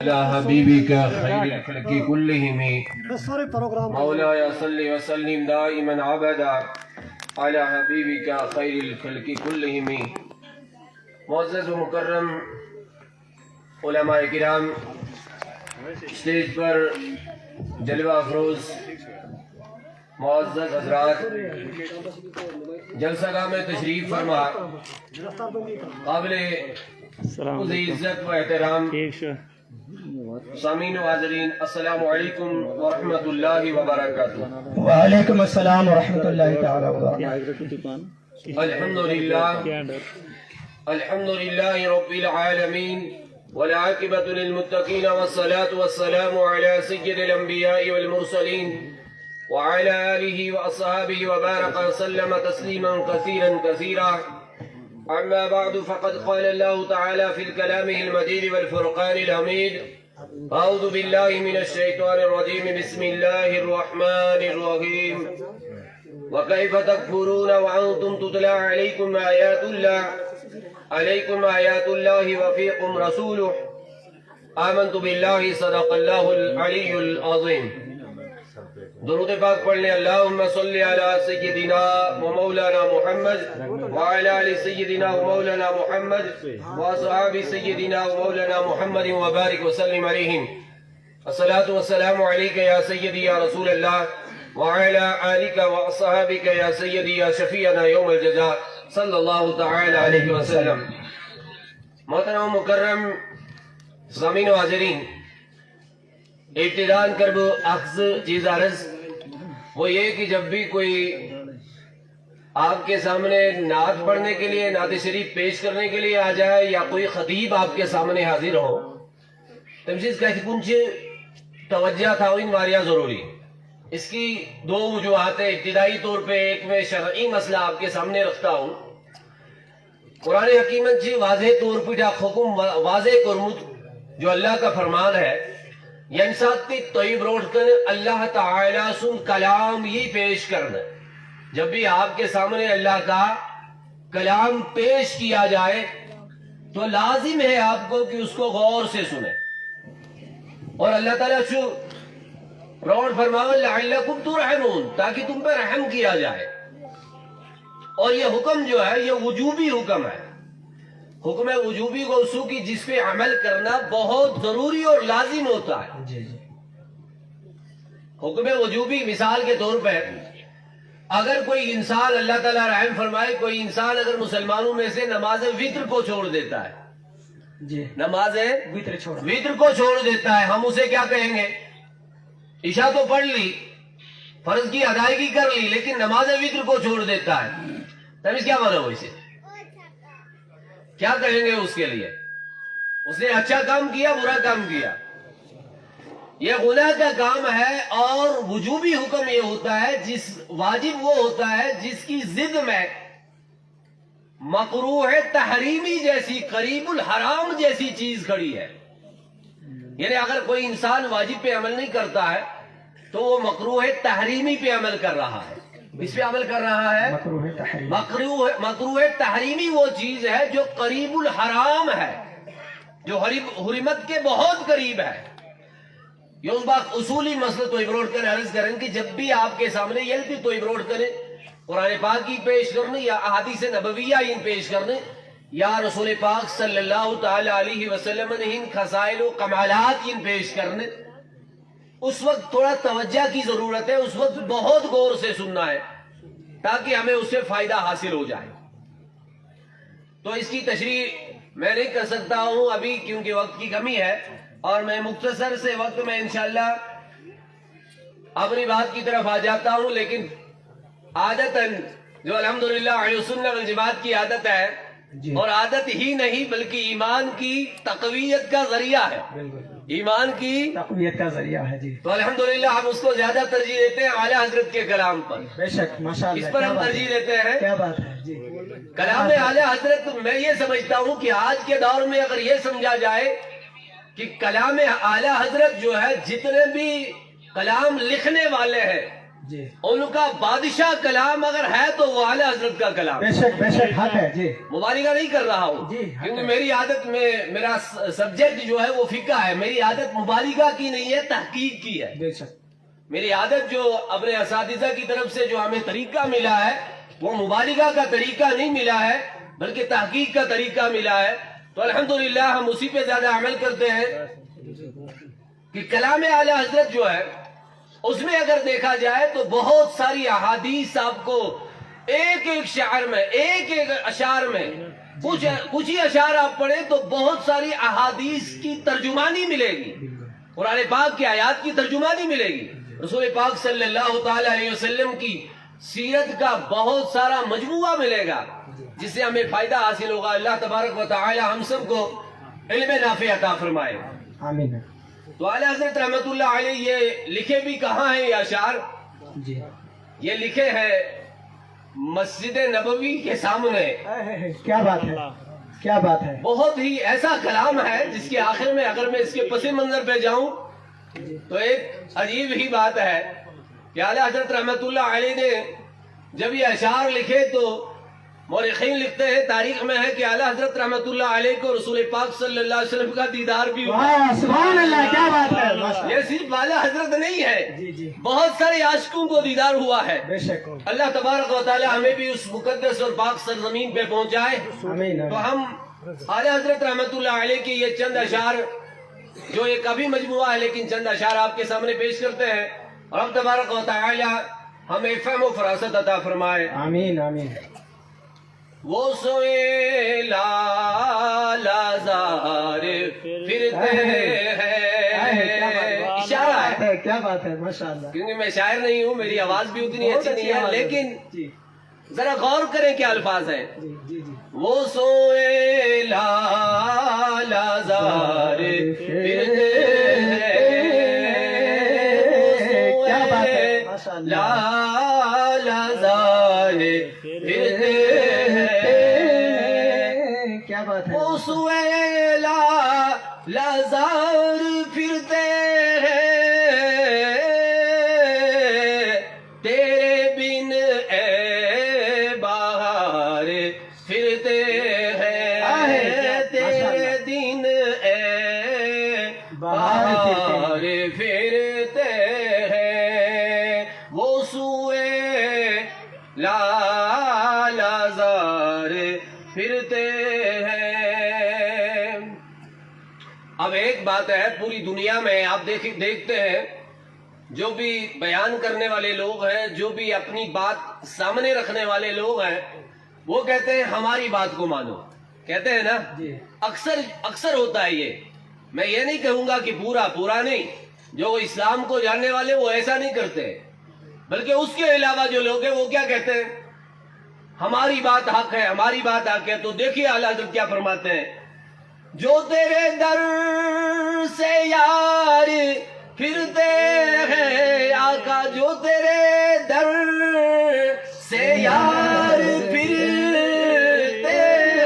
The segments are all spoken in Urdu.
على حبيبك خير الخلق كلهم مولاي صل وسلم دائما ابدا على حبيبك خير الخلق كلهم. معزز و مکرم علماء کرام، اسٹیج پر جلوہ افروز معزز حضرات، جلسہ گاہ میں تشریف فرما قابل عزت و احترام سامعین و حاضرین، السلام علیکم ورحمۃ اللہ وبرکاتہ. وعلیکم السلام ورحمۃ اللہ تعالی وبرکاتہ. الحمد للہ رب العالمین والعاقبۃ للمتقین والصلاة والسلام علی سید الانبیاء والمرسلین وعلى آلہ واصحابہ وبارک وسلم تسلیما کثیرا کثیرا. اما بعد فقد قال اللہ تعالی فی کلامہ المجید والفرقان الحمید: اعوذ باللہ من الشیطان الرجیم، بسم اللہ الرحمن الرحیم. وَكَيْفَ تَكْفُرُونَ وَأَنْتُمْ تُتْلَى عَلَيْكُمْ آيَاتُ اللَّهِ وَفِيكُمْ رَسُولُهُ. آمنت باللہ صدق اللہ العلی العظیم. درود پاک پڑھ لیں. اللہم صلی علی سیدنا و مولانا محمد وعلی آل سیدنا و مولانا محمد واصحاب سیدنا و مولانا محمد وبارک وسلم علیہم. الصلاة والسلام علیک یا سیدی یا رسول اللہ وعلى آلك وأصحابك يا سيدي يا شفيعنا يوم الجزاء صلی اللہ تعالی علیہ وسلم. محترم و مکرم سامعین و حاضرین، ابتداءً کرب اخذ چیز عرض وہ یہ کہ جب بھی کوئی آپ کے سامنے نعت پڑھنے کے لیے، نعت شریف پیش کرنے کے لیے آ جائے، یا کوئی خطیب آپ کے سامنے حاضر ہو، تمشیز کہتی کنچ توجہ تھاوین واریاں ضروری. اس کی دو وجوہات ہیں. ابتدائی طور پہ ایک میں شرعی مسئلہ آپ کے سامنے رکھتا ہوں. قرآن حکیمت جی واضح طور پہ جا حکم واضح کرمت جو اللہ کا فرمان ہے، ینساتی طیب روٹ کر اللہ تعالیٰ سن کلام ہی پیش کرنا. جب بھی آپ کے سامنے اللہ کا کلام پیش کیا جائے تو لازم ہے آپ کو کہ اس کو غور سے سنیں. اور اللہ تعالیٰ روڈ فرماؤ لعلکم ترحمون، تاکہ تم پہ رحم کیا جائے. اور یہ حکم جو ہے یہ وجوبی حکم ہے. حکم وجوبی کو اسو کی جس پہ عمل کرنا بہت ضروری اور لازم ہوتا ہے. حکم وجوبی مثال کے طور پہ اگر کوئی انسان، اللہ تعالیٰ رحم فرمائے، کوئی انسان اگر مسلمانوں میں سے نماز وطر کو چھوڑ دیتا ہے، نماز وطر کو چھوڑ دیتا ہے، ہم اسے کیا کہیں گے؟ عشاء تو پڑھ لی، فرض کی ادائیگی کر لی، لیکن نماز وطر کو چھوڑ دیتا ہے، تب اس کیا مانا ہو؟ اسے کیا کہیں گے اس کے لیے؟ اس نے اچھا کام کیا، برا کام کیا؟ یہ گناہ کا کام ہے. اور وجوبی حکم یہ ہوتا ہے، واجب وہ ہوتا ہے جس کی ضد میں مکروہ تحریمی جیسی، قریب الحرام جیسی چیز کھڑی ہے. یعنی اگر کوئی انسان واجب پہ عمل نہیں کرتا ہے تو وہ مکروہ تحریمی پہ عمل کر رہا ہے. اس پہ عمل کر رہا ہے مکروہ تحریمی. وہ چیز ہے جو قریب الحرام ہے، جو حرمت کے بہت قریب ہے. یہ اس بات اصولی مسئلہ تو ابروڈ کر عرض کریں کہ جب بھی آپ کے سامنے یلتی تو ابروڈ کریں، قرآن پاک کی پیش کرنے یا احادیث نبویہ ان پیش کرنے، یا رسول پاک صلی اللہ تعالی علیہ وسلم نے ان خصائل و کمالات ان پیش کرنے، اس وقت تھوڑا توجہ کی ضرورت ہے. اس وقت بہت غور سے سننا ہے تاکہ ہمیں اس سے فائدہ حاصل ہو جائے. تو اس کی تشریح میں نہیں کر سکتا ہوں ابھی کیونکہ وقت کی کمی ہے، اور میں مختصر سے وقت میں انشاءاللہ اپنی بات کی طرف آ جاتا ہوں. لیکن عادتاً جو الحمدللہ اہل سنت والجماعت کی عادت ہے، اور عادت ہی نہیں بلکہ ایمان کی تقویت کا ذریعہ ہے، ایمان کی تقویت کا ذریعہ ہے. جی تو الحمدللہ ہم اس کو زیادہ ترجیح دیتے ہیں اعلیٰ حضرت کے کلام پر. بے شک، ماشاءاللہ، اس پر ہم ترجیح دیتے ہیں. کیا بات ہے. جی کلام اعلیٰ حضرت، میں یہ سمجھتا ہوں کہ آج کے دور میں اگر یہ سمجھا جائے کہ کلام اعلیٰ حضرت جو ہے، جتنے بھی کلام لکھنے والے ہیں جی ان کا بادشاہ کلام اگر ہے تو وہ اعلی حضرت کا کلام بے شک حق ہے جی مبالغہ نہیں کر رہا ہوں جی، کیونکہ میری عادت میں میرا سبجیکٹ جو ہے وہ فقہ ہے. میری عادت مبالغہ کی نہیں ہے، تحقیق کی ہے. بے شک میری عادت جو اپنے اساتذہ کی طرف سے جو ہمیں طریقہ ملا ہے وہ مبالغہ کا طریقہ نہیں ملا ہے بلکہ تحقیق کا طریقہ ملا ہے. تو الحمدللہ ہم اسی پہ زیادہ عمل کرتے ہیں کہ کلام اعلی حضرت جو ہے اس میں اگر دیکھا جائے تو بہت ساری احادیث آپ کو ایک ایک شعر میں، ایک ایک اشعار میں کچھ ہی اشعار آپ پڑھیں تو بہت ساری احادیث کی ترجمانی ملے گی، قرآن پاک کی آیات کی ترجمانی ملے گی، رسول پاک صلی اللہ تعالی علیہ وسلم کی سیرت کا بہت سارا مجموعہ ملے گا جس سے ہمیں فائدہ حاصل ہوگا. اللہ تبارک و تعالی ہم سب کو علم نافع عطا فرمائے. آمین. تو اعلی حضرت رحمت اللہ علیہ یہ لکھے بھی کہاں ہیں یہ اشعار؟ جی یہ لکھے ہیں مسجد نبوی کے سامنے. کیا بات ہے، کیا بات ہے. بہت ہی ایسا کلام ہے جس کے آخر میں اگر میں اس کے پس منظر پہ جاؤں تو ایک عجیب ہی بات ہے کہ اعلی حضرت رحمت اللہ علیہ نے جب یہ اشعار لکھے تو مورخین لکھتے ہیں، تاریخ میں ہے کہ اعلی حضرت رحمت اللہ علیہ کو رسول پاک صلی اللہ علیہ وسلم کا دیدار بھی ہوا. واہ، سبحان اللہ، کیا بات ہے. یہ صرف اعلی حضرت نہیں ہے، جی جی بہت سارے عاشقوں کو دیدار ہوا ہے. بے شک. اللہ تبارک و تعالی ہمیں بھی اس مقدس اور پاک سرزمین پہ پہنچائے. آمین. تو ہم اعلی حضرت رحمت اللہ علیہ کے یہ چند اشعار جو ایک ابھی مجموعہ ہے لیکن چند اشعار آپ کے سامنے پیش کرتے ہیں اور اب تبارک و تعالی ہمیں فہم و فراست عطا فرمائے. آمین آمین. وہ سوئے لازار پھرتے ہیں، اشارہ ہے. کیا بات ہے، ماشاء اللہ. کیونکہ میں شاعر نہیں ہوں، میری آواز بھی اتنی اچھی نہیں ہے، لیکن جی ذرا غور کریں کیا الفاظ ہیں. جی جی جی. وہ سوئے لازار پھرتے ہیں، کیا بات ہے، ماشاء اللہ. لازار پھرتے ہیں، کیا بات ہے. وہ سوئے لازار پھرتے ہیں، تیرے بن اے بہار پھرتے ہیں، تیرے دن اے بہار پھرتے ہیں، وہ سوئے لازار پھرتے ہیں. اب ایک بات ہے، پوری دنیا میں آپ دیکھتے ہیں جو بھی بیان کرنے والے لوگ ہیں، جو بھی اپنی بات سامنے رکھنے والے لوگ ہیں، وہ کہتے ہیں ہماری بات کو مانو. کہتے ہیں نا، جی اکثر ہوتا ہے یہ. میں یہ نہیں کہوں گا کہ پورا نہیں، جو اسلام کو جاننے والے وہ ایسا نہیں کرتے، بلکہ اس کے علاوہ جو لوگ ہیں وہ کیا کہتے ہیں، ہماری بات حق ہے، ہماری بات حق ہے. تو دیکھیے اعلی حضرت کیا فرماتے ہیں، جو تیرے در سے یار پھرتے ہیں، آقا جو تیرے در سے یار پھرتے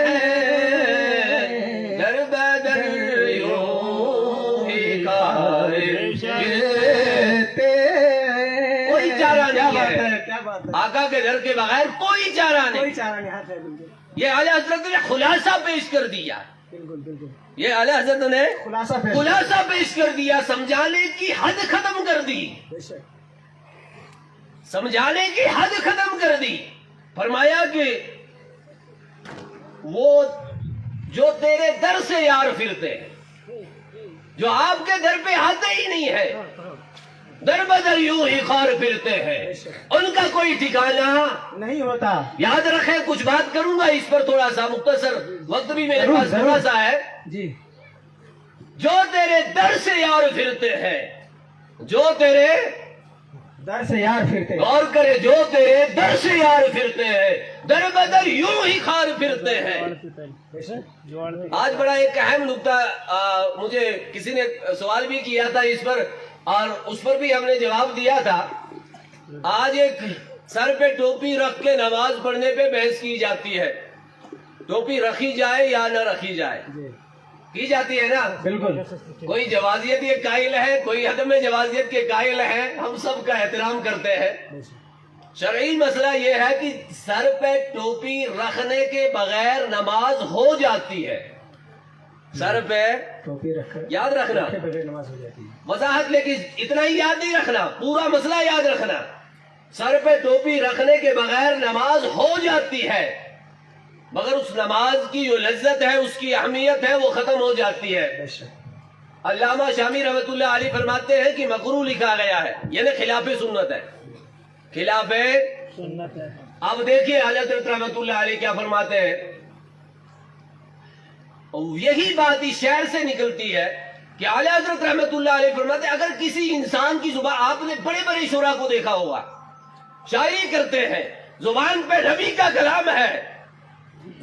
ہیں، در بدر یوں ہی کار پھرتے ہیں. کوئی چارہ نہیں ہے، کیا بات ہے. آقا کے در کے بغیر کوئی چارہ کوئی نہیں. چارہ نہیں. ہاتھ ہے. بالکل یہ اعلی حضرت نے خلاصہ پیش کر دیا. بالکل بالکل. یہ اعلی حضرت نے خلاصہ پیش کر دیا، سمجھانے کی حد ختم کر دی، بے شک. سمجھانے کی حد ختم کر دی. فرمایا کہ وہ جو تیرے در سے یار پھرتے، جو آپ کے در پہ آتے ہی نہیں ہے، در بدر یوں ہی خار پھرتے ہیں، ان کا کوئی ٹھکانہ نہیں ہوتا. یاد رکھیں. کچھ بات کروں گا اس پر تھوڑا سا مختصر، وقت بھی میرے پاس تھوڑا سا ہے. جی جو تیرے در سے یار پھرتے ہیں، جو تیرے در سے یار پھرتے. غور کرے، جو تیرے در سے یار پھرتے ہیں، در بدر یوں ہی خار پھرتے ہیں. آج بڑا ایک اہم نکتہ مجھے کسی نے سوال بھی کیا تھا اس پر، اور اس پر بھی ہم نے جواب دیا تھا. آج ایک سر پہ ٹوپی رکھ کے نماز پڑھنے پہ بحث کی جاتی ہے، ٹوپی رکھی جائے یا نہ رکھی جائے. کی جاتی ہے نا؟ بالکل کوئی جوازیت کے قائل ہے، کوئی عدم جوازیت کے قائل ہے، ہم سب کا احترام کرتے ہیں۔ شرعی مسئلہ یہ ہے کہ سر پہ ٹوپی رکھنے کے بغیر نماز ہو جاتی ہے۔ سر پہ ٹوپی رکھ کر یاد رکھنا، رکھے بغیر نماز ہو جاتی ہے۔ وضاحت، لیکن اتنا ہی یاد نہیں رکھنا، پورا مسئلہ یاد رکھنا۔ سر پہ ٹوپی رکھنے کے بغیر نماز ہو جاتی ہے، مگر اس نماز کی جو لذت ہے، اس کی اہمیت ہے، وہ ختم ہو جاتی ہے۔ بے شک۔ علامہ شامی رحمۃ اللہ علیہ فرماتے ہیں کہ مکروہ لکھا گیا ہے، یعنی خلاف سنت ہے، خلاف سنت ہے۔ اب دیکھیے حضرت رحمۃ اللہ علیہ کیا فرماتے ہیں۔ یہی بات اس شعر سے نکلتی ہے کہ اعلیٰ حضرت رحمۃ اللہ علیہ فرماتے ہیں اگر کسی انسان کی زبان، آپ نے بڑے بڑے شعراء کو دیکھا ہوگا، شاعری کرتے ہیں، زبان پہ نبی کا کلام ہے،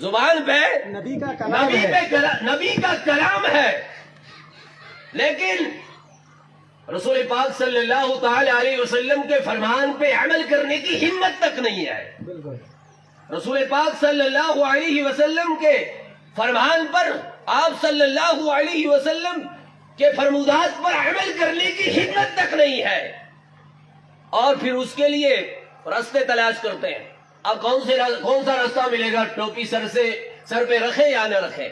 زبان پہ نبی کا کلام ہے، نبی کا کلام ہے، لیکن رسول پاک صلی اللہ تعالی علیہ وسلم کے فرمان پہ عمل کرنے کی ہمت تک نہیں ہے۔ بالکل رسول پاک صلی اللہ علیہ وسلم کے فرمان پر، آپ صلی اللہ علیہ وسلم کے فرمودات پر عمل کرنے کی ہمت تک نہیں ہے، اور پھر اس کے لیے راستے تلاش کرتے ہیں۔ اب کون سا راستہ ملے گا؟ ٹوپی سر پہ رکھے یا نہ رکھے؟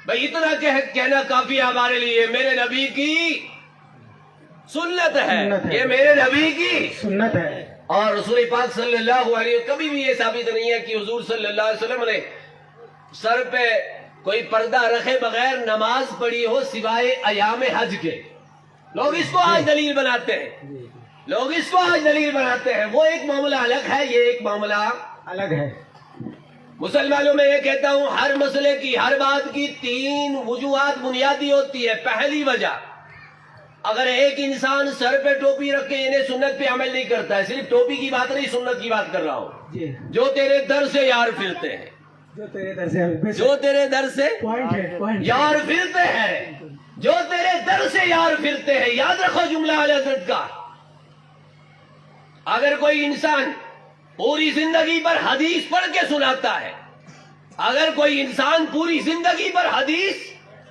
بھائی اتنا کہنا کافی ہے ہمارے لیے، میرے نبی کی سنت ہے، یہ میرے نبی کی سنت ہے۔ اور رسول پاک صلی اللہ علیہ وسلم کبھی بھی یہ ثابت نہیں ہے کہ حضور صلی اللہ علیہ وسلم نے سر پہ کوئی پردہ رکھے بغیر نماز پڑھی ہو سوائے ایام حج کے۔ لوگ اس کو آج دلیل بناتے ہیں، وہ ایک معاملہ الگ ہے، یہ ایک معاملہ الگ ہے۔ مسلمانوں میں یہ کہتا ہوں، ہر مسئلے کی، ہر بات کی 3 وجوہات بنیادی ہوتی ہے۔ پہلی وجہ، اگر ایک انسان سر پہ ٹوپی رکھ کے انہیں سنت پہ عمل نہیں کرتا ہے، صرف ٹوپی کی بات نہیں، سنت کی بات کر رہا ہوں، جی، جو تیرے در سے یار پھرتے ہیں، جو تیرے در سے، جو تیرے در سے پوائنٹ ہے، پوائنٹ یار پھرتے ہیں، جو تیرے در سے یار پھرتے ہیں۔ یاد رکھو جملہ اعلی حضرت کا۔ اگر کوئی انسان پوری زندگی پر حدیث پڑھ کے سناتا ہے، اگر کوئی انسان پوری زندگی پر حدیث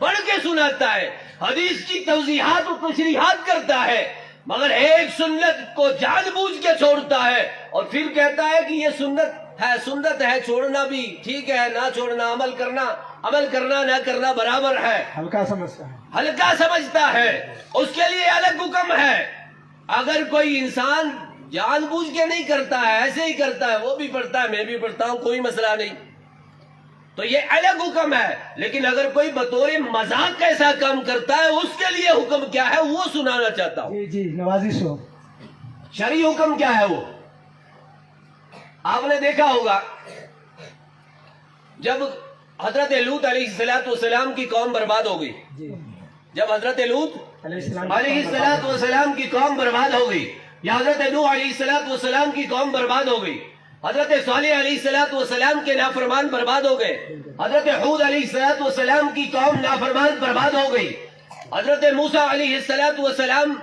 پڑھ کے سناتا ہے، حدیث کی توضیحات و تشریحات کرتا ہے، مگر ایک سنت کو جان بوجھ کے چھوڑتا ہے اور پھر کہتا ہے کہ یہ سنت ہے، چھوڑنا بھی ٹھیک ہے، نہ چھوڑنا، عمل کرنا نہ کرنا برابر ہے، ہلکا سمجھتا ہے، ہلکا سمجھتا ہے، اس کے لیے الگ حکم ہے۔ اگر کوئی انسان جان بوجھ کے نہیں کرتا ہے، ایسے ہی کرتا ہے، وہ بھی پڑھتا ہے، میں بھی پڑھتا ہوں، کوئی مسئلہ نہیں، تو یہ الگ حکم ہے۔ لیکن اگر کوئی بطور مذاق ایسا کام کرتا ہے، اس کے لیے حکم کیا ہے وہ سنانا چاہتا ہوں۔ جی جی، نوازش ہو۔ شرعی حکم کیا ہے وہ؟ آپ نے دیکھا ہوگا جب حضرت لوط علیہ السلام کی قوم برباد ہو گئی، جی، جب حضرت لوط علیہ علیہ السلام کی قوم برباد ہو گئی، یا حضرت نوح علیہ السلام کی قوم برباد ہو گئی، حضرت صالح علیہ السلام کے نافرمان برباد ہو گئے، حضرت حود علیہ السلام کی قوم نافرمان برباد ہو گئی، حضرت موسیٰ علیہ السلام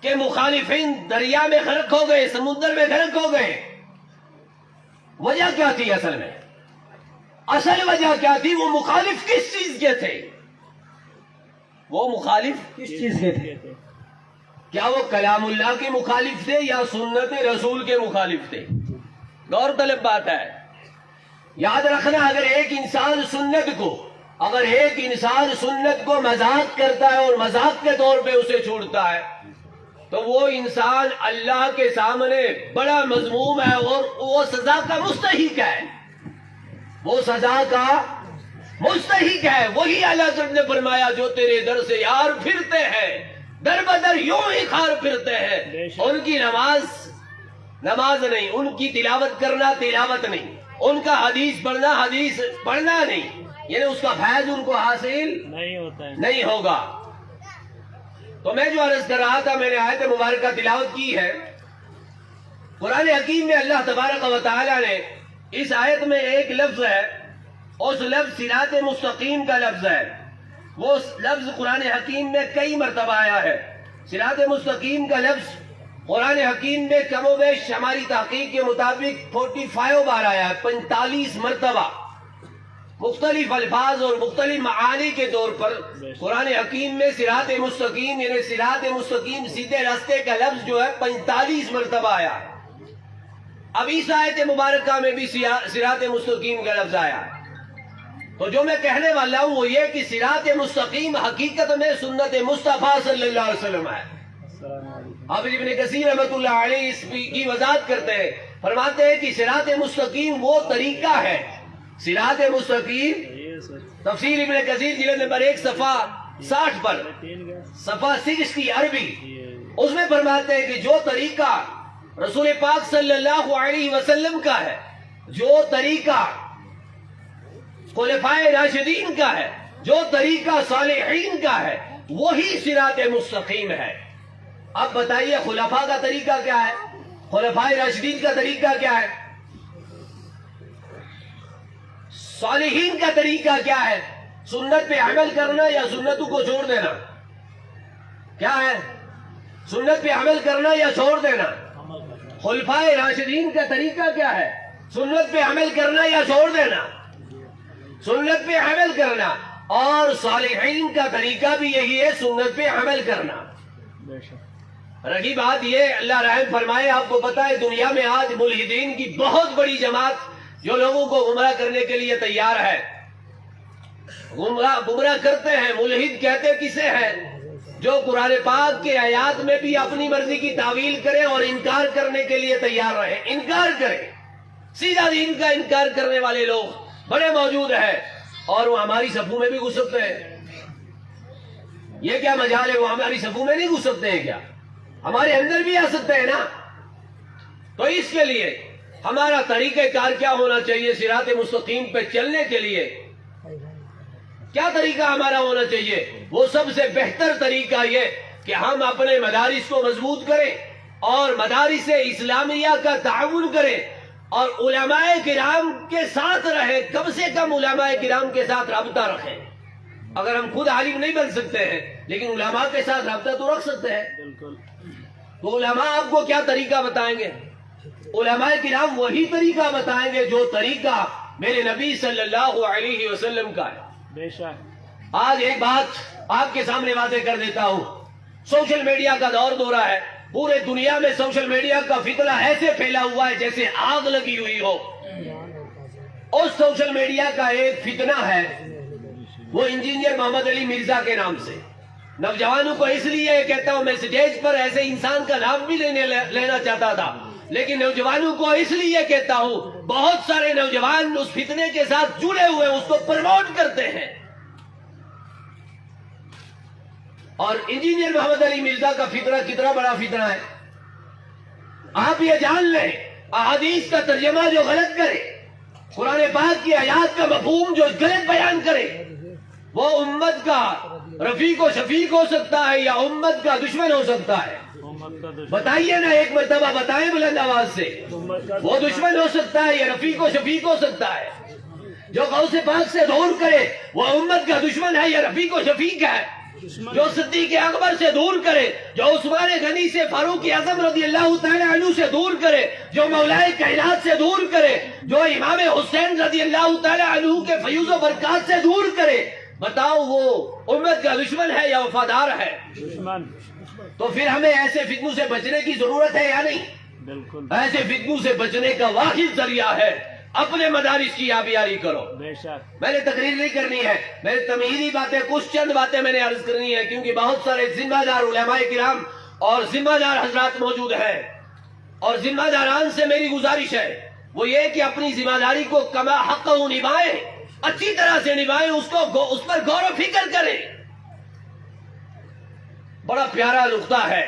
کے مخالفین دریا میں غرق ہو گئے، سمندر میں غرق ہو گئے۔ وجہ کیا تھی؟ اصل وجہ کیا تھی؟ وہ مخالف کس چیز کے تھے؟ وہ مخالف کس چیز کے تھے؟ کیا وہ کلام اللہ کے مخالف تھے یا سنت رسول کے مخالف تھے؟ غور طلب بات ہے، یاد رکھنا۔ اگر ایک انسان سنت کو مذاق کرتا ہے اور مذاق کے طور پہ اسے چھوڑتا ہے، تو وہ انسان اللہ کے سامنے بڑا مذموم ہے اور وہ سزا کا مستحق ہے، وہ سزا کا مستحق ہے۔ وہی اللہ تعالیٰ نے فرمایا جو تیرے در سے یار پھرتے ہیں، در بدر یوں ہی خار پھرتے ہیں، ان کی نماز نہیں، ان کی تلاوت کرنا تلاوت نہیں، ان کا حدیث پڑھنا نہیں، یعنی اس کا فیض ان کو حاصل نہیں ہوگا۔ تو میں جو عرض کر رہا تھا، میں نے آیت مبارکہ تلاوت کی ہے۔ قرآن حکیم میں اللہ تبارک و تعالی نے اس آیت میں ایک لفظ ہے، اس لفظ صراط مستقیم کا لفظ ہے، وہ لفظ قرآن حکیم میں کئی مرتبہ آیا ہے۔ صراط مستقیم کا لفظ قرآن حکیم میں کم و بیش ہماری تحقیق کے مطابق 45 بار آیا ہے، 45 مرتبہ۔ مختلف الفاظ اور مختلف معانی کے طور پر قرآن حکیم میں صراط مستقیم یعنی صراط مستقیم سیدھے راستے کا لفظ جو ہے 45 مرتبہ آیا ہے. اب اس آیت مبارکہ میں بھی صراط مستقیم کا لفظ آیا ہے. تو جو میں کہنے والا ہوں وہ یہ کہ صراط مستقیم حقیقت میں سنت مصطفیٰ صلی اللہ علیہ وسلم ہے. حافظ ابن کثیر رحمۃ اللہ علیہ اس کی وضاحت کرتے ہیں, فرماتے ہیں کہ صراط مستقیم وہ طریقہ ہے. صراط مستقیم تفسیر ابن کثیر جلد نمبر 1 صفحہ 60 پر صفحہ 60 عربی, اس میں فرماتے ہیں کہ جو طریقہ رسول پاک صلی اللہ علیہ وسلم کا ہے, جو طریقہ خلفائے راشدین کا ہے, جو طریقہ صالحین کا ہے, وہی صراط مستقیم ہے. اب بتائیے خلفاء کا طریقہ کیا ہے, خلفائے راشدین کا طریقہ کیا ہے, صالحین کا طریقہ کیا ہے؟ سنت پہ عمل کرنا یا سنتوں کو چھوڑ دینا؟ کیا ہے؟ سنت پہ عمل کرنا یا چھوڑ دینا؟ خلفائے راشدین کا طریقہ کیا ہے؟ سنت پہ عمل کرنا یا چھوڑ دینا؟ سنت پہ عمل کرنا. اور صالحین کا طریقہ بھی یہی ہے, سنت پہ عمل کرنا. رہی بات یہ, اللہ رحم فرمائے, آپ کو پتا ہے دنیا میں آج ملحدین کی بہت بڑی جماعت جو لوگوں کو گمراہ کرنے کے لیے تیار ہے, گمراہ کرتے ہیں. ملحد کہتے کسے ہیں؟ جو قرآن پاک کے آیات میں بھی اپنی مرضی کی تعویل کرے اور انکار کرنے کے لیے تیار رہے, انکار کرے, سیدھا دین کا انکار کرنے والے لوگ بڑے موجود ہیں, اور وہ ہماری صفوں میں بھی گھس سکتے ہیں. یہ کیا مجال ہے, وہ ہماری صفوں میں نہیں گھس سکتے ہیں کیا؟ ہمارے اندر بھی آ سکتے ہیں نا. تو اس کے لیے ہمارا طریقہ کار کیا ہونا چاہیے؟ صراط مستقیم پہ چلنے کے لیے کیا طریقہ ہمارا ہونا چاہیے؟ وہ سب سے بہتر طریقہ یہ کہ ہم اپنے مدارس کو مضبوط کریں اور مدارس اسلامیہ کا تعاون کریں اور علماء کرام کے ساتھ رہیں. کم سے کم علماء کرام کے ساتھ رابطہ رکھیں. اگر ہم خود عالم نہیں بن سکتے ہیں لیکن علماء کے ساتھ رابطہ تو رکھ سکتے ہیں. تو علماء آپ کو کیا طریقہ بتائیں گے؟ علماء کرام وہی طریقہ بتائیں گے جو طریقہ میرے نبی صلی اللہ علیہ وسلم کا ہے. آج ایک بات آپ کے سامنے واضح کر دیتا ہوں. سوشل میڈیا کا دور دورہ ہے, پورے دنیا میں سوشل میڈیا کا فتنہ ایسے پھیلا ہوا ہے جیسے آگ لگی ہوئی ہو. اس سوشل میڈیا کا ایک فتنہ ہے, وہ انجینئر محمد علی مرزا کے نام سے. نوجوانوں کو اس لیے کہتا ہوں, میں سٹیج پر ایسے انسان کا نام بھی لینا چاہتا تھا, لیکن نوجوانوں کو اس لیے کہتا ہوں, بہت سارے نوجوان اس فتنے کے ساتھ جڑے ہوئے اس کو پروموٹ کرتے ہیں. اور انجینئر محمد علی مرزا کا فتنہ کتنا بڑا فتنہ ہے آپ یہ جان لیں. احادیث کا ترجمہ جو غلط کرے, قرآن پاک کی آیات کا مفہوم جو غلط بیان کرے, وہ امت کا رفیق و شفیق ہو سکتا ہے یا امت کا دشمن ہو سکتا ہے. بتائیے نا, ایک مرتبہ بتائیں بلند آواز سے, وہ دشمن ہو سکتا ہے یا رفیق و شفیق ہو سکتا ہے؟ جو غوث پاک سے دور کرے وہ امت کا دشمن ہے یا رفیق و شفیق ہے؟ جو صدیق اکبر سے دور کرے, جو عثمان غنی سے, فاروق اعظم رضی اللہ تعالی عنہ سے دور کرے, جو مولائے کائنات سے دور کرے, جو امام حسین رضی اللہ تعالی عنہ کے فیوز و برکات سے دور کرے, بتاؤ وہ امت کا دشمن ہے یا وفادار ہے؟ دشمن. تو پھر ہمیں ایسے فتنوں سے بچنے کی ضرورت ہے یا نہیں؟ بالکل. ایسے فتنوں سے بچنے کا واحد ذریعہ ہے اپنے مدارس کی آبیاری کرو. میں نے تقریر نہیں کرنی ہے, میں نے تمہیدی باتیں, کچھ چند باتیں میں نے عرض کرنی ہے, کیونکہ بہت سارے ذمہ دار علماء کرام اور ذمہ دار حضرات موجود ہیں, اور ذمہ داران سے میری گزارش ہے وہ یہ کہ اپنی ذمہ داری کو کما حق نبھائیں, اچھی طرح سے نبھائیں, اس پر غور و فکر کریں. بڑا پیارا نقطہ ہے,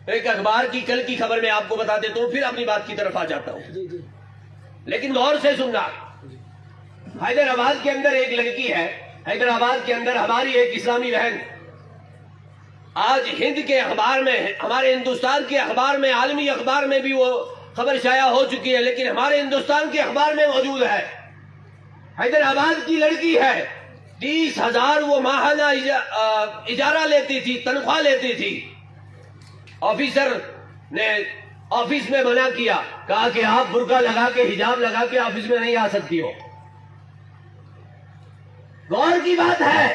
ایک اخبار کی کل کی خبر میں آپ کو بتا دیتا ہوں, پھر اپنی بات کی طرف آ جاتا ہوں, لیکن غور سے سننا. حیدرآباد کے اندر ایک لڑکی ہے, حیدرآباد کے اندر ہماری ایک اسلامی بہن, آج ہند کے اخبار میں, ہمارے ہندوستان کے اخبار میں, عالمی اخبار میں بھی وہ خبر شائع ہو چکی ہے, لیکن ہمارے ہندوستان کے اخبار میں موجود ہے. حیدرآباد کی لڑکی ہے, 30,000 وہ ماہانہ اجارہ لیتی تھی, تنخواہ لیتی تھی. آفیسر نے آفس میں منع کیا, کہا کہ آپ برقع لگا کے, حجاب لگا کے آفس میں نہیں آ سکتی ہو. غور کی بات ہے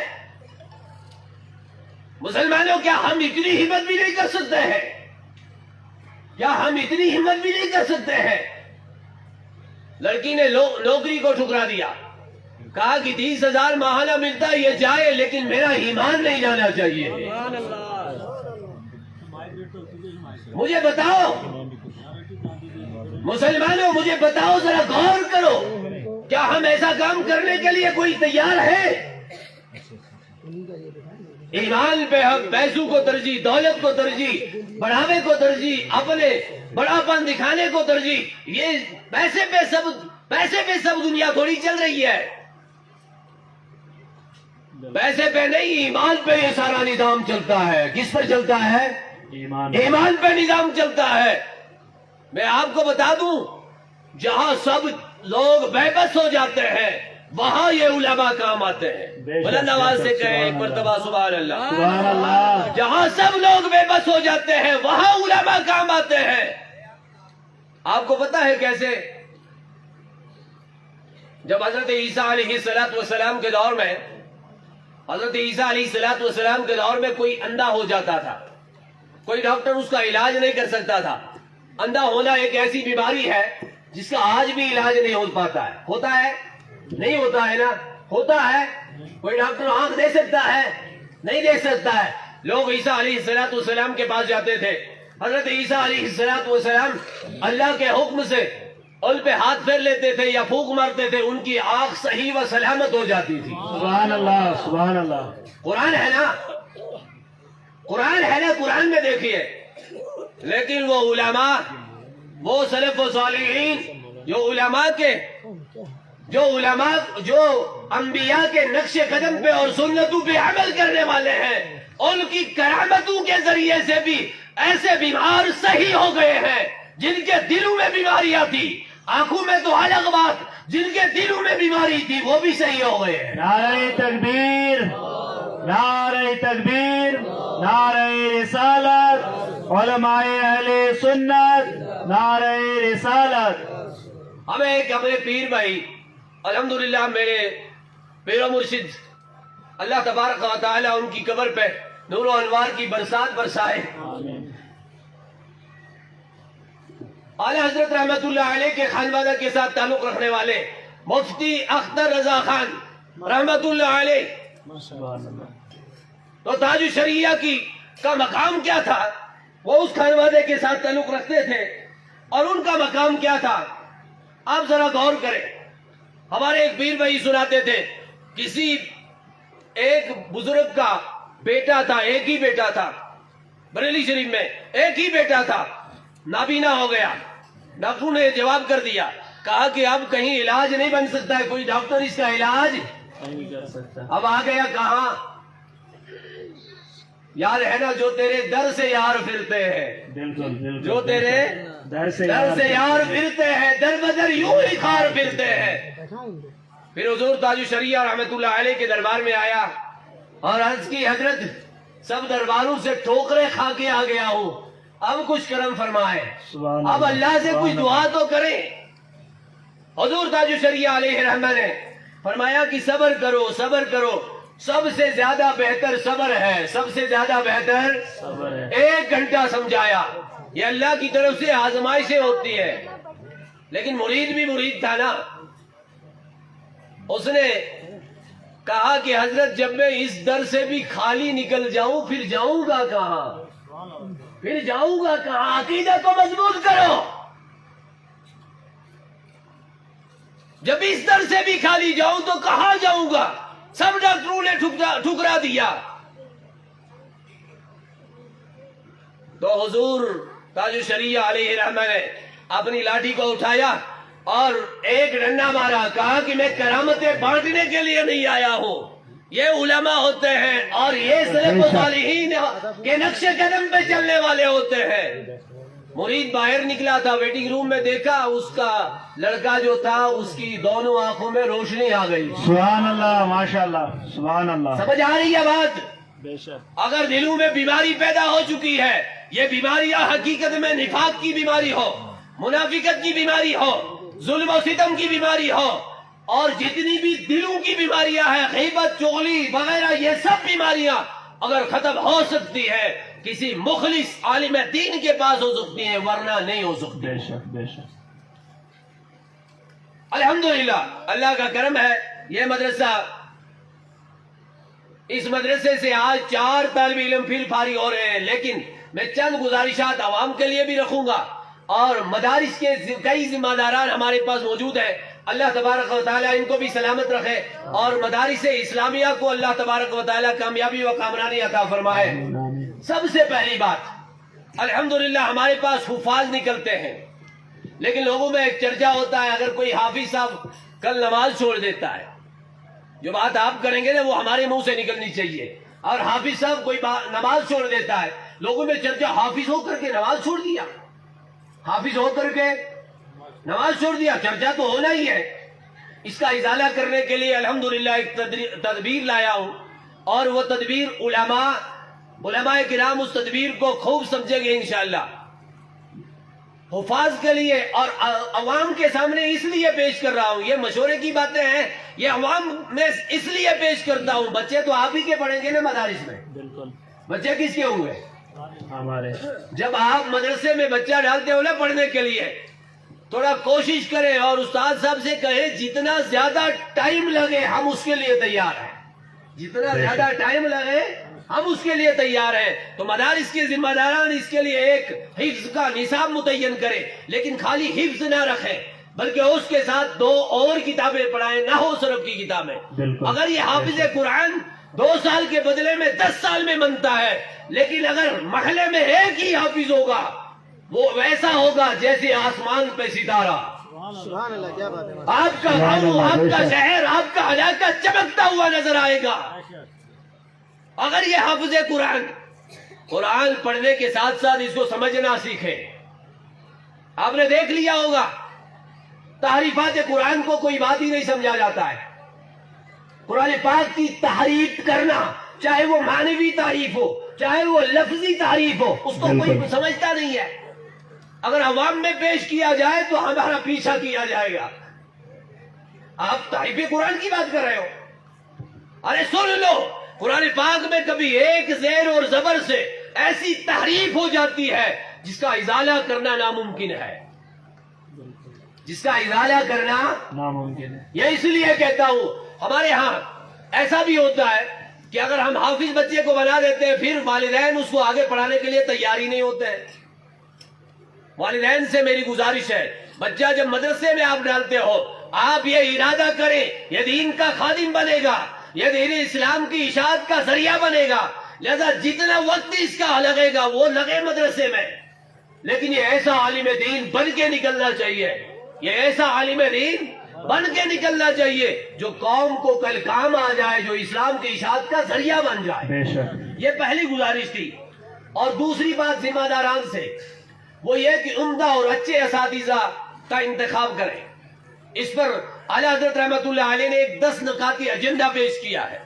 مسلمانوں، کیا ہم اتنی ہمت بھی نہیں کر سکتے ہیں؟ کیا ہم اتنی ہمت بھی نہیں کر سکتے ہیں؟ لڑکی نے نوکری کو ٹھکرا دیا، کہا کہ 30,000 ماہانہ ملتا ہے، یہ جائے لیکن میرا ایمان نہیں جانا چاہیے۔ مجھے بتاؤ مسلمانوں، مجھے بتاؤ، ذرا غور کرو، کیا ہم ایسا کام کرنے کے لیے کوئی تیار ہے؟ ایمان پہ ہم پیسوں کو ترجیح، دولت کو ترجیح، بڑھاوے کو ترجیح، اپنے بڑاپن دکھانے کو ترجیح، یہ پیسے پہ سب دنیا تھوڑی چل رہی ہے۔ پیسے پہ نہیں، ایمان پہ یہ سارا نظام چلتا ہے۔ کس پر چلتا ہے؟ ایمان پہ نظام چلتا ہے۔ میں آپ کو بتا دوں، جہاں سب لوگ بے بس ہو جاتے ہیں وہاں یہ علماء کام آتے ہیں۔ بلند آواز سے کہیں ایک مرتبہ سبحان اللہ۔ سبحان اللہ۔ جہاں سب لوگ بے بس ہو جاتے ہیں وہاں علماء کام آتے ہیں۔ آپ کو پتا ہے کیسے؟ جب حضرت عیسیٰ علیہ السلام کے دور میں، حضرت عیسیٰ علیہ السلام کے دور میں کوئی اندھا ہو جاتا تھا، کوئی ڈاکٹر اس کا علاج نہیں کر سکتا تھا۔ اندھا ہونا ایک ایسی بیماری ہے جس کا آج بھی علاج نہیں ہو پاتا ہے۔ ہوتا ہے؟ نہیں ہوتا ہے نا؟ ہوتا ہے۔ کوئی ڈاکٹر آنکھ دے سکتا ہے؟ نہیں دے سکتا ہے۔ لوگ عیسیٰ علیہ السلام کے پاس جاتے تھے، حضرت عیسیٰ علیہ السلام اللہ کے حکم سے ان پہ ہاتھ پھیر لیتے تھے یا پھونک مارتے تھے، ان کی آنکھ صحیح و سلامت ہو جاتی تھی۔ سبحان اللہ، سبحان اللہ۔ قرآن ہے نا؟ قرآن ہے نا؟ قرآن میں دیکھیے۔ لیکن وہ علماء، وہ سلف و صالحین، جو انبیاء کے نقش قدم پہ اور سنتوں پہ عمل کرنے والے ہیں، ان کی کرامتوں کے ذریعے سے بھی ایسے بیمار صحیح ہو گئے ہیں جن کے دلوں میں بیماریاں تھی، آنکھوں میں تو الگ بات، جن کے دلوں میں بیماری تھی وہ بھی صحیح ہو گئے ہیں۔ نعرہ تکبیر، نعرہ تکبیر، نعرہ رسالت، علماء اہل سنت، نعرہ رسالت۔ ہمیں ایک اپنے پیر بھائی، الحمدللہ میرے پیر و مرشد، اللہ تبارک و تعالی ان کی قبر پہ نور و انوار کی برسات برسائے۔ اعلی حضرت رحمت اللہ علیہ کے خانوادہ کے ساتھ تعلق رکھنے والے مفتی اختر رضا خان رحمت اللہ علیہ، تو تاج الشریعہ کا مقام کیا تھا؟ وہ اس خانوادے کے ساتھ تعلق رکھتے تھے، اور ان کا مقام کیا تھا آپ ذرا غور کریں۔ ہمارے ایک پیر بھائی سناتے تھے، کسی ایک بزرگ کا بیٹا تھا، ایک ہی بیٹا تھا، بریلی شریف میں ایک ہی بیٹا تھا، نابینا ہو گیا۔ ڈاکٹروں نے جواب کر دیا، کہا کہ اب کہیں علاج نہیں بن سکتا ہے، کوئی ڈاکٹر اس کا علاج نہیں کر سکتا۔ اب آ گیا کہاں؟ یار ہے نا، جو تیرے در سے یار پھرتے ہیں، جو تیرے در سے یار پھرتے ہیں، در بدر یوں ہی خار پھرتے ہیں۔ پھر حضور تاج الشریعہ رحمت اللہ علیہ کے دربار میں آیا اور عرض کی، حضرت سب درباروں سے ٹھوکریں کھا کے آ گیا ہوں، اب کچھ کرم فرمائے، اب اللہ سے کچھ دعا تو کریں۔ حضور تاج الشریعہ علیہ رحمہ نے فرمایا کہ صبر کرو، صبر کرو، سب سے زیادہ بہتر صبر ہے، سب سے زیادہ بہتر صبر ہے۔ 1 گھنٹہ سمجھایا، یہ اللہ کی طرف سے آزمائشیں ہوتی ہے، لیکن مرید بھی مرید تھا نا۔ اس نے کہا کہ حضرت جب میں اس در سے بھی خالی نکل جاؤں پھر جاؤں گا کہاں؟ پھر جاؤں گا کہاں؟ عقیدہ کو مضبوط کرو۔ جب اس در سے بھی خالی جاؤں تو کہاں جاؤں گا؟ سب ڈاکٹروں نے ٹھکرا دیا۔ تو حضور تاج الشریعہ علیہ رحمہ نے اپنی لاٹھی کو اٹھایا اور ایک ڈنڈا مارا، کہا کہ میں کرامتیں بانٹنے کے لیے نہیں آیا ہوں، یہ علماء ہوتے ہیں اور یہ سلف و صالحین کے نقش قدم پہ چلنے والے ہوتے ہیں۔ مرید باہر نکلا تھا، ویٹنگ روم میں دیکھا، اس کا لڑکا جو تھا اس کی دونوں آنکھوں میں روشنی آ گئی۔ سبحان اللہ، ماشاءاللہ، سبحان اللہ۔ سمجھ آ رہی ہے بات؟ بے شک۔ اگر دلوں میں بیماری پیدا ہو چکی ہے، یہ بیماریاں حقیقت میں نفاق کی بیماری ہو، منافقت کی بیماری ہو، ظلم و ستم کی بیماری ہو، اور جتنی بھی دلوں کی بیماریاں ہیں، غیبت، چغلی وغیرہ، یہ سب بیماریاں اگر ختم ہو سکتی ہے کسی مخلص عالم دین کے پاس ہو سکتی ہیں، ورنہ نہیں ہو سکتی۔ بے شک بے شک۔ الحمدللہ اللہ کا کرم ہے، یہ مدرسہ، اس مدرسے سے آج 4 طالب علم فی الفارغ ہو رہے ہیں، لیکن میں چند گزارشات عوام کے لیے بھی رکھوں گا، اور مدارس کے کئی ذمہ داران ہمارے پاس موجود ہیں، اللہ تبارک و تعالیٰ ان کو بھی سلامت رکھے، اور مدارس اسلامیہ کو اللہ تبارک و تعالیٰ کامیابی و کامرانی عطا فرمائے۔ سب سے پہلی بات، الحمدللہ ہمارے پاس حفاظ نکلتے ہیں، لیکن لوگوں میں ایک چرچا ہوتا ہے، اگر کوئی حافظ صاحب کل نماز چھوڑ دیتا ہے، جو بات آپ کریں گے نا وہ ہمارے منہ سے نکلنی چاہیے، اور حافظ صاحب کوئی نماز چھوڑ دیتا ہے، لوگوں میں چرچا حافظ ہو کر کے نماز چھوڑ دیا، حافظ ہو کر کے نماز چھوڑ دیا، چرچا تو ہونا ہی ہے۔ اس کا ازالہ کرنے کے لیے الحمدللہ ایک تدبیر لایا ہوں، اور وہ تدبیر علماء کرام اس تدبیر کو خوب سمجھیں گے انشاءاللہ۔ حفاظ کے لیے اور عوام کے سامنے اس لیے پیش کر رہا ہوں، یہ مشورے کی باتیں ہیں، یہ عوام میں اس لیے پیش کرتا ہوں، بچے تو آپ ہی کے پڑھیں گے نا مدارس میں، بالکل۔ بچے کس کے ہوں گے؟ ہمارے۔ جب آپ مدرسے میں بچہ ڈالتے ہو نا پڑھنے کے لیے، تھوڑا کوشش کریں اور استاد صاحب سے کہیں جتنا زیادہ ٹائم لگے ہم اس کے لیے تیار ہیں، جتنا زیادہ ٹائم لگے ہم اس کے لیے تیار ہیں۔ تو مدارس کے ذمہ داران اس کے لیے ایک حفظ کا نصاب متعین کرے، لیکن خالی حفظ نہ رکھیں بلکہ اس کے ساتھ 2 اور کتابیں پڑھائیں، نحو و صرف کی کتابیں۔ اگر یہ حافظ قرآن 2 سال کے بدلے میں 10 سال میں بنتا ہے، لیکن اگر محلے میں ایک ہی حافظ ہوگا وہ ویسا ہوگا جیسے آسمان پہ ستارہ، آپ کا گاؤں، آپ کا شہر، آپ کا علاقہ چمکتا ہوا نظر آئے گا۔ اگر یہ حافظ قرآن پڑھنے کے ساتھ ساتھ اس کو سمجھنا سیکھے، آپ نے دیکھ لیا ہوگا تحریفات قرآن کو کوئی بات ہی نہیں سمجھا جاتا ہے۔ قرآن پاک کی تحریف کرنا، چاہے وہ معنوی تعریف ہو چاہے وہ لفظی تعریف ہو، اس کو کوئی سمجھتا نہیں ہے۔ اگر عوام میں پیش کیا جائے تو ہمارا پیچھا کیا جائے گا۔ آپ تحریف قرآن کی بات کر رہے ہو، ارے سن لو، قرآن پاک میں کبھی ایک زیر اور زبر سے ایسی تحریف ہو جاتی ہے جس کا ازالہ کرنا ناممکن ہے، جس کا ازالہ کرنا ناممکن ہے۔ یہ اس لیے کہتا ہوں، ہمارے ہاں ایسا بھی ہوتا ہے کہ اگر ہم حافظ بچے کو بنا دیتے ہیں، پھر والدین اس کو آگے پڑھانے کے لیے تیار ہی نہیں ہوتے ہیں۔ والدین سے میری گزارش ہے، بچہ جب مدرسے میں آپ ڈالتے ہو، آپ یہ ارادہ کریں یہ دین کا خادم بنے گا، یہ دین اسلام کی اشاعت کا ذریعہ بنے گا، لہذا جتنا وقت اس کا لگے گا وہ لگے مدرسے میں، لیکن یہ ایسا عالم دین بن کے نکلنا چاہیے، یہ ایسا عالم دین بن کے نکلنا چاہیے جو قوم کو کل کام آ جائے، جو اسلام کی اشاعت کا ذریعہ بن جائے۔ بے شک۔ یہ پہلی گزارش تھی۔ اور دوسری بات ذمہ داران سے وہ یہ کہ عمدہ اور اچھے اساتذہ کا انتخاب کریں۔ اس پر اعلیٰ حضرت رحمت اللہ علیہ نے ایک 10 نکاتی ایجنڈا پیش کیا ہے۔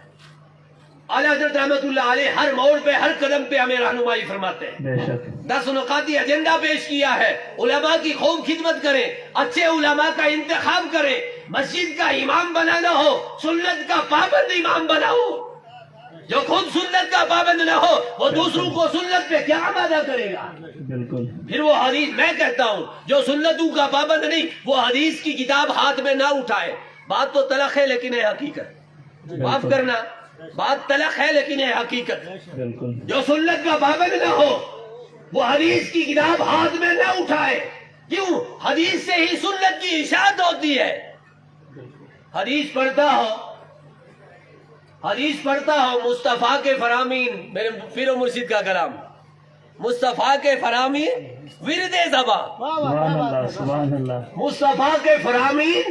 اعلیٰ حضرت رحمت اللہ علیہ ہر موڑ پہ ہر قدم پہ ہمیں رہنمائی فرماتے ہیں۔ بے شک۔ 10 نکاتی ایجنڈا پیش کیا ہے۔ علماء کی خوب خدمت کریں، اچھے علماء کا انتخاب کریں، مسجد کا امام بنانا ہو، سنت کا پابند امام بناؤ، جو خود سنت کا پابند نہ ہو وہ دوسروں کو سنت پہ کیا آمادہ کرے گا؟ بالکل۔ پھر وہ حدیث، میں کہتا ہوں جو سنتوں کا پابند نہیں وہ حدیث کی کتاب ہاتھ میں نہ اٹھائے۔ بات تو تلخ ہے لیکن ہے حقیقت، معاف کرنا، بات تلخ ہے لیکن ہے حقیقت۔ بالکل۔ جو سنت کا پابند نہ ہو وہ حدیث کی کتاب ہاتھ میں نہ اٹھائے۔ کیوں؟ حدیث سے ہی سنت کی اشاعت ہوتی ہے۔ حدیث پڑھتا ہو مصطفیٰ کے فرامین، میرے پیر و مرشد کا کلام، مصطفیٰ کے فرامین ورد زباں، سبحان اللہ سبحان اللہ۔ مصطفیٰ کے فرامین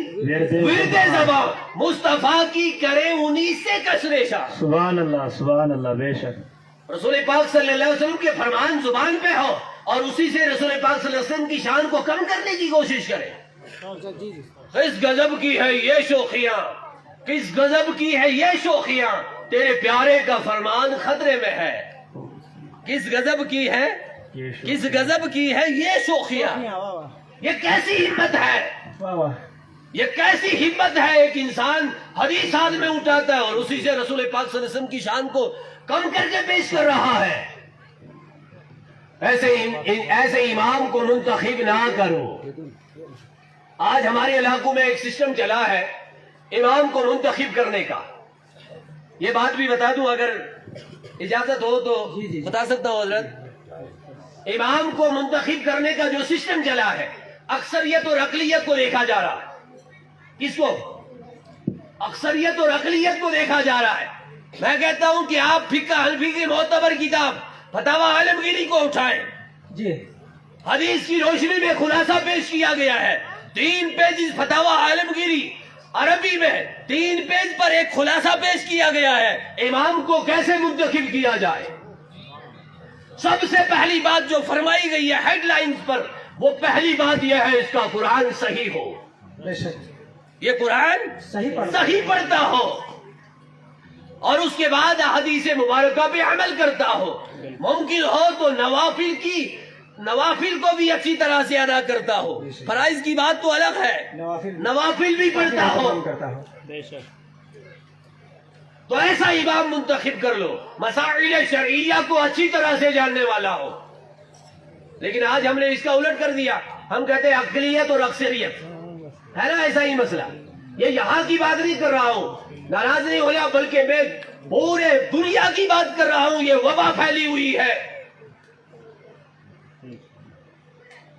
ورد زباں، مصطفیٰ کی کرے انہی سے کسر شاہ۔ سبحان اللہ سبحان اللہ۔ بے شک۔ رسول پاک صلی اللہ علیہ وسلم کے فرمان زبان پہ ہو اور اسی سے رسول پاک صلی اللہ علیہ وسلم کی شان کو کم کرنے کی کوشش کرے۔ کس غضب کی ہے یہ شوخیاں، کس غضب کی ہے یہ شوخیاں، تیرے پیارے کا فرمان خطرے میں ہے۔ کس غضب کی ہے، کس غضب کی ہے یہ شوخیاں، یہ کیسی ہمت ہے، واہ واہ۔ یہ کیسی ہمت ہے ایک انسان حدیث ہاتھ میں اٹھاتا ہے اور اسی سے رسول پاک صلی اللہ علیہ وسلم کی شان کو کم کر کے پیش کر رہا ہے. ایسے امام کو منتخب نہ کرو. آج ہمارے علاقوں میں ایک سسٹم چلا ہے امام کو منتخب کرنے کا. یہ بات بھی بتا دوں اگر اجازت ہو تو بتا سکتا ہوں حضرت. امام کو منتخب کرنے کا جو سسٹم چلا ہے اکثریت اور اقلیت کو دیکھا جا رہا ہے. کس کو؟ اکثریت اور اقلیت کو دیکھا جا رہا ہے. میں کہتا ہوں کہ آپ فقہ حنفی کی معتبر کتاب فتاوی عالمگیری کو اٹھائیں. جی حدیث کی روشنی میں خلاصہ پیش کیا گیا ہے. 3 پیجز فتاوی عالمگیری عربی میں 3 پیج پر ایک خلاصہ پیش کیا گیا ہے امام کو کیسے منتخب کیا جائے. سب سے پہلی بات جو فرمائی گئی ہے ہیڈ لائنز پر وہ پہلی بات یہ ہے اس کا قرآن صحیح ہو. بے شک یہ قرآن صحیح پڑھتا ہو اور اس کے بعد حدیث مبارکہ پہ عمل کرتا ہو. ممکن ہو تو نوافل کو بھی اچھی طرح سے ادا کرتا ہو. فرائض کی بات تو الگ ہے, نوافل بھی پڑھتا ہو. تو ایسا امام منتخب کر لو مسائل شرعیہ کو اچھی طرح سے جاننے والا ہو. لیکن آج ہم نے اس کا الٹ کر دیا. ہم کہتے ہیں اقلیت اور اکثریت ہے نا, ایسا ہی مسئلہ. یہ یہاں کی بات نہیں کر رہا ہوں, ناراض نہیں ہو جا, بلکہ میں پورے دنیا کی بات کر رہا ہوں. یہ وبا پھیلی ہوئی ہے.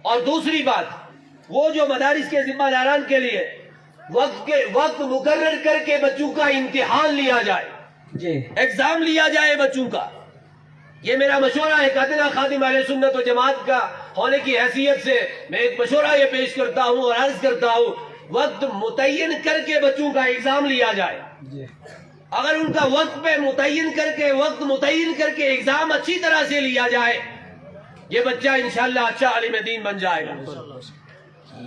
اور دوسری بات, وہ جو مدارس کے ذمہ داران کے لیے وقت مقرر کر کے بچوں کا امتحان لیا جائے, جی ایگزام لیا جائے بچوں کا, یہ میرا مشورہ ہے. ادنا خادم اہل سنت و جماعت کا ہونے کی حیثیت سے میں ایک مشورہ یہ پیش کرتا ہوں اور عرض کرتا ہوں وقت متعین کر کے بچوں کا ایگزام لیا جائے. اگر ان کا وقت متعین کر کے ایگزام اچھی طرح سے لیا جائے یہ بچہ انشاءاللہ اچھا عالم دین بن جائے گا.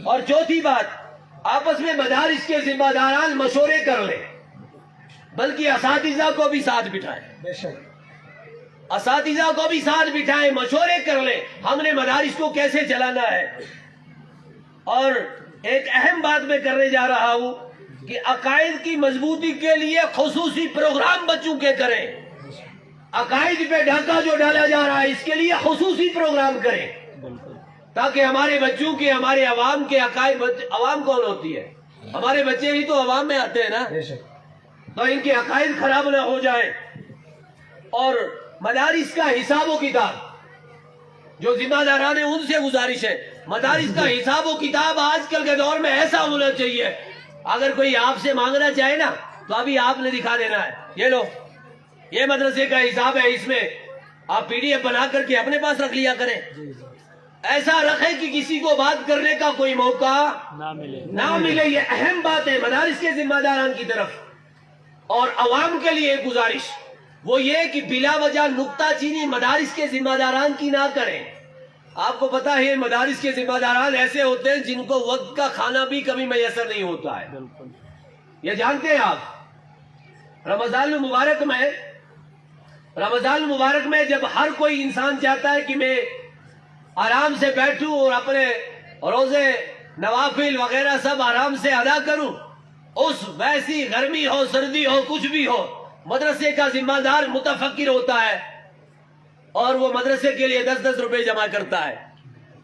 اور چوتھی بات, آپس میں مدارس کے ذمہ داران مشورے کر لیں, بلکہ اساتذہ کو بھی ساتھ بٹھائیں. بے شک اساتذہ کو بھی ساتھ بٹھائیں, مشورے کر لیں ہم نے مدارس کو کیسے چلانا ہے. اور ایک اہم بات میں کرنے جا رہا ہوں کہ عقائد کی مضبوطی کے لیے خصوصی پروگرام بچوں کے کریں. عقائد پہ ڈھاکہ جو ڈالا جا رہا ہے اس کے لیے خصوصی پروگرام کریں تاکہ ہمارے بچوں کے, ہمارے عوام کے عقائد. عوام کون ہوتی ہے؟ ہمارے بچے ہی تو عوام میں آتے ہیں نا, تو ان کے عقائد خراب نہ ہو جائیں. اور مدارس کا حساب و کتاب جو ذمہ داران ہیں ان سے گزارش ہے, مدارس کا حساب و کتاب آج کل کے دور میں ایسا ہونا چاہیے اگر کوئی آپ سے مانگنا چاہے نا تو ابھی آپ نے دکھا دینا ہے, یہ لو یہ مدرسے کا حساب ہے, اس میں آپ PDF بنا کر کے اپنے پاس رکھ لیا کریں. ایسا رکھیں کہ کسی کو بات کرنے کا کوئی موقع نہ ملے. یہ اہم بات ہے مدارس کے ذمہ داران کی طرف. اور عوام کے لیے ایک گزارش وہ یہ کہ بلا وجہ نکتہ چینی مدارس کے ذمہ داران کی نہ کریں. آپ کو پتا ہے مدارس کے ذمہ داران ایسے ہوتے ہیں جن کو وقت کا کھانا بھی کبھی میسر نہیں ہوتا ہے. یہ جانتے ہیں آپ, رمضان المبارک میں جب ہر کوئی انسان چاہتا ہے کہ میں آرام سے بیٹھوں اور اپنے روزے نوافل وغیرہ سب آرام سے ادا کروں, اس ویسی گرمی ہو سردی ہو کچھ بھی ہو مدرسے کا ذمہ دار متفکر ہوتا ہے اور وہ مدرسے کے لیے 10-10 روپے جمع کرتا ہے.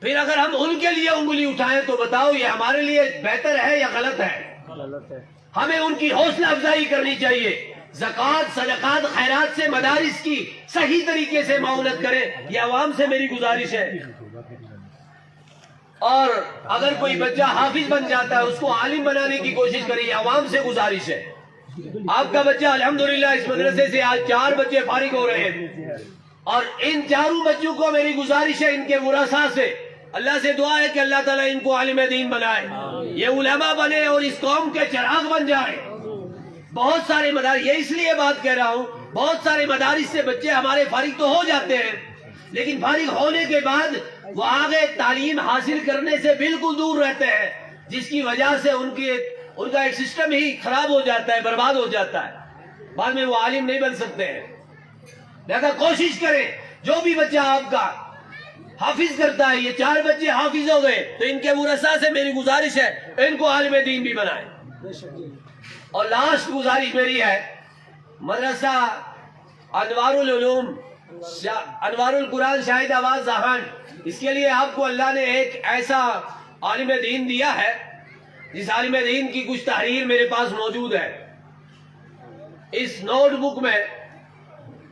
پھر اگر ہم ان کے لیے انگلی اٹھائیں تو بتاؤ یہ ہمارے لیے بہتر ہے یا غلط ہے؟ ہمیں ان کی حوصلہ افزائی کرنی چاہیے. زکوٰۃ صدقات خیرات سے مدارس کی صحیح طریقے سے معاونت کریں, یہ عوام سے میری گزارش ہے. اور اگر کوئی بچہ حافظ بن جاتا ہے اس کو عالم بنانے کی کوشش کریں, یہ عوام سے گزارش ہے. آپ کا بچہ الحمدللہ اس مدرسے سے آج 4 بچے فارغ ہو رہے ہیں اور ان 4 بچوں کو میری گزارش ہے ان کے ورثاء سے اللہ سے دعا ہے کہ اللہ تعالیٰ ان کو عالم دین بنائے, یہ علماء بنے اور اس قوم کے چراغ بن جائے. بہت سارے مدارس, یہ اس لیے بات کہہ رہا ہوں, بہت سارے مدارس سے بچے ہمارے فارغ تو ہو جاتے ہیں لیکن فارغ ہونے کے بعد وہ آگے تعلیم حاصل کرنے سے بالکل دور رہتے ہیں جس کی وجہ سے ان کا ایک سسٹم ہی خراب ہو جاتا ہے, برباد ہو جاتا ہے, بعد میں وہ عالم نہیں بن سکتے ہیں. لہذا کوشش کریں جو بھی بچہ آپ کا حافظ کرتا ہے، یہ 4 بچے حافظ ہو گئے، تو ان کے مرثا سے میری گزارش ہے ان کو عالم دین بھی بنائیں۔ اور لاسٹ گزارش میری ہے، مدرسہ انوار العلوم انوار القرآن شاہد آواز ذہان، اس کے لیے آپ کو اللہ نے ایک ایسا عالم دین دیا ہے جس عالم دین کی کچھ تحریر میرے پاس موجود ہے۔ اس نوٹ بک میں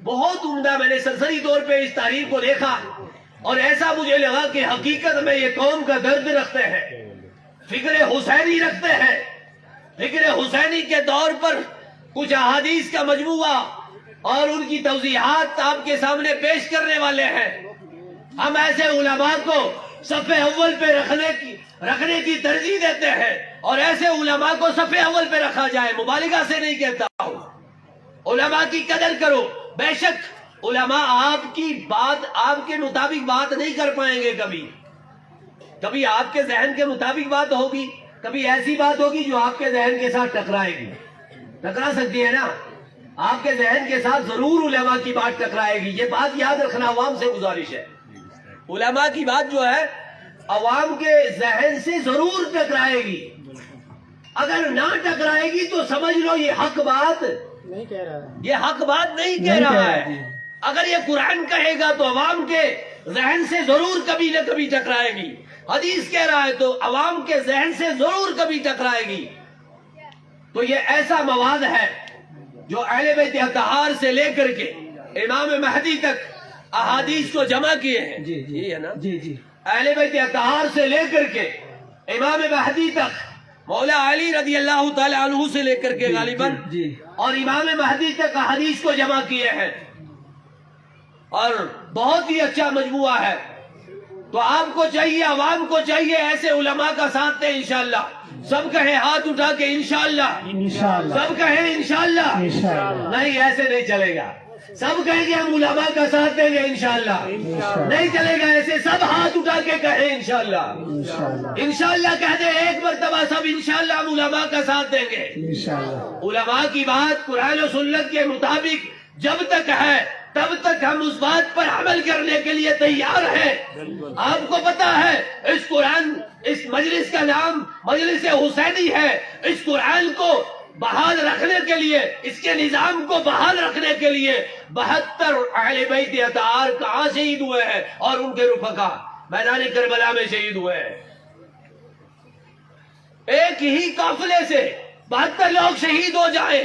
بہت عمدہ، میں نے سرسری طور پہ اس تحریر کو دیکھا اور ایسا مجھے لگا کہ حقیقت میں یہ قوم کا درد رکھتے ہیں، فکر حسینی رکھتے ہیں، فکر حسینی کے دور پر کچھ احادیث کا مجموعہ اور ان کی توضیحات آپ کے سامنے پیش کرنے والے ہیں۔ ہم ایسے علماء کو صف اول پہ رکھنے کی ترجیح دیتے ہیں، اور ایسے علماء کو صف اول پہ رکھا جائے، مبالغہ سے نہیں کہتا ہوں۔ علماء کی قدر کرو، بے شک علماء آپ کی بات آپ کے مطابق بات نہیں کر پائیں گے، کبھی آپ کے ذہن کے مطابق بات ہوگی، کبھی ایسی بات ہوگی جو آپ کے ذہن کے ساتھ ٹکرائے گی، ٹکرا سکتی ہے نا، آپ کے ذہن کے ساتھ ضرور علماء کی بات ٹکرائے گی، یہ بات یاد رکھنا عوام سے گزارش ہے۔ علماء کی بات جو ہے عوام کے ذہن سے ضرور ٹکرائے گی، اگر نہ ٹکرائے گی تو سمجھ لو یہ حق بات نہیں کہہ رہا ہے، یہ حق بات نہیں کہہ رہا ہے۔ اگر یہ قرآن کہے گا تو عوام کے ذہن سے ضرور کبھی نہ کبھی ٹکرائے گی، حدیث کہہ رہا ہے تو عوام کے ذہن سے ضرور کبھی ٹکرائے گی۔ تو یہ ایسا مواد ہے جو اہل بیت اطہار سے لے کر کے امام مہدی تک احادیث کو جمع کیے ہیں، جی ہے نا، جی اہل بیت اطہار سے لے کر کے امام مہدی تک، مولا علی رضی اللہ تعالی عنہ سے لے کر کے غالباً اور امام مہدی تک احادیث کو جمع کیے ہیں، اور بہت ہی اچھا مجموعہ ہے۔ تو آپ کو چاہیے، عوام کو چاہیے ایسے علماء کا ساتھ دیں انشاءاللہ۔ سب کہیں ہاتھ اٹھا کے انشاءاللہ، سب کہیں انشاءاللہ، نہیں ایسے نہیں چلے گا، سب کہیں گے ہم علماء کا ساتھ دیں گے انشاءاللہ، نہیں چلے گا ایسے، سب ہاتھ اٹھا کے کہیں انشاءاللہ، انشاءاللہ کہہ دیں ایک مرتبہ سب، انشاءاللہ ہم علماء کا ساتھ دیں گے۔ علماء کی بات قرآن و سنت کے مطابق جب تک ہے تب تک ہم اس بات پر عمل کرنے کے لیے تیار ہیں۔ آپ کو پتا ہے اس مجلس کا نام مجلس حسینی ہے، اس قرآن کو بحال رکھنے کے لیے، اس کے نظام کو بحال رکھنے کے لیے 72 اہل بیت اطہار کہاں شہید ہوئے ہیں، اور ان کے رفقا میدان کربلا میں شہید ہوئے ہیں۔ ایک ہی قافلے سے 72 لوگ شہید ہو جائیں،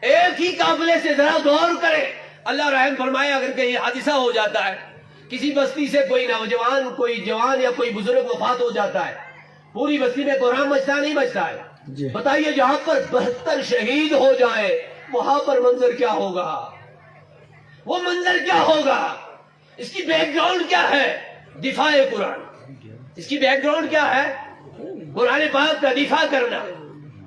ایک ہی قافلے سے، ذرا غور کریں، اللہ رحم فرمائے اگر کہیں حادثہ ہو جاتا ہے، کسی بستی سے کوئی نوجوان، کوئی جوان یا کوئی بزرگ وفات ہو جاتا ہے، پوری بستی میں قرآن بچتا نہیں بچتا ہے؟ بتائیے جہاں پر 72 شہید ہو جائے وہاں پر منظر کیا ہوگا؟ وہ منظر کیا ہوگا؟ اس کی بیک گراؤنڈ کیا ہے؟ دفاع قرآن۔ اس کی بیک گراؤنڈ کیا ہے؟ قرآن پاک کا دفاع کرنا،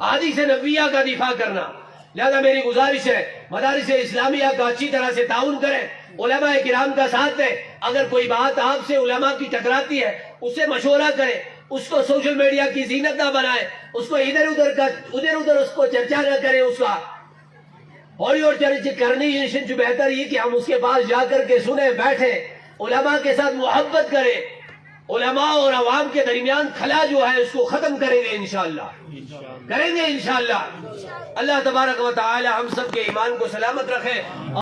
احادیث نبویہ کا دفاع کرنا۔ لہذا میری گزارش ہے مدارس اسلامیہ کا اچھی طرح سے تعاون کریں، علماء کرام کا ساتھ دیں، اگر کوئی بات آپ سے علماء کی ٹکراتی ہے اس سے مشورہ کریں، اس کو سوشل میڈیا کی زینت نہ بنائیں، اس کو ادھر ادھر اس کو چرچا نہ کریں، اس کا اور چرچ کرنی جو بہتر یہ کہ ہم اس کے پاس جا کر کے سنیں، بیٹھیں، علماء کے ساتھ محبت کریں، علماء اور عوام کے درمیان خلا جو ہے اس کو ختم کریں گے انشاءاللہ، کریں گے انشاءاللہ۔ اللہ تبارک و تعالی ہم سب کے ایمان کو سلامت رکھے۔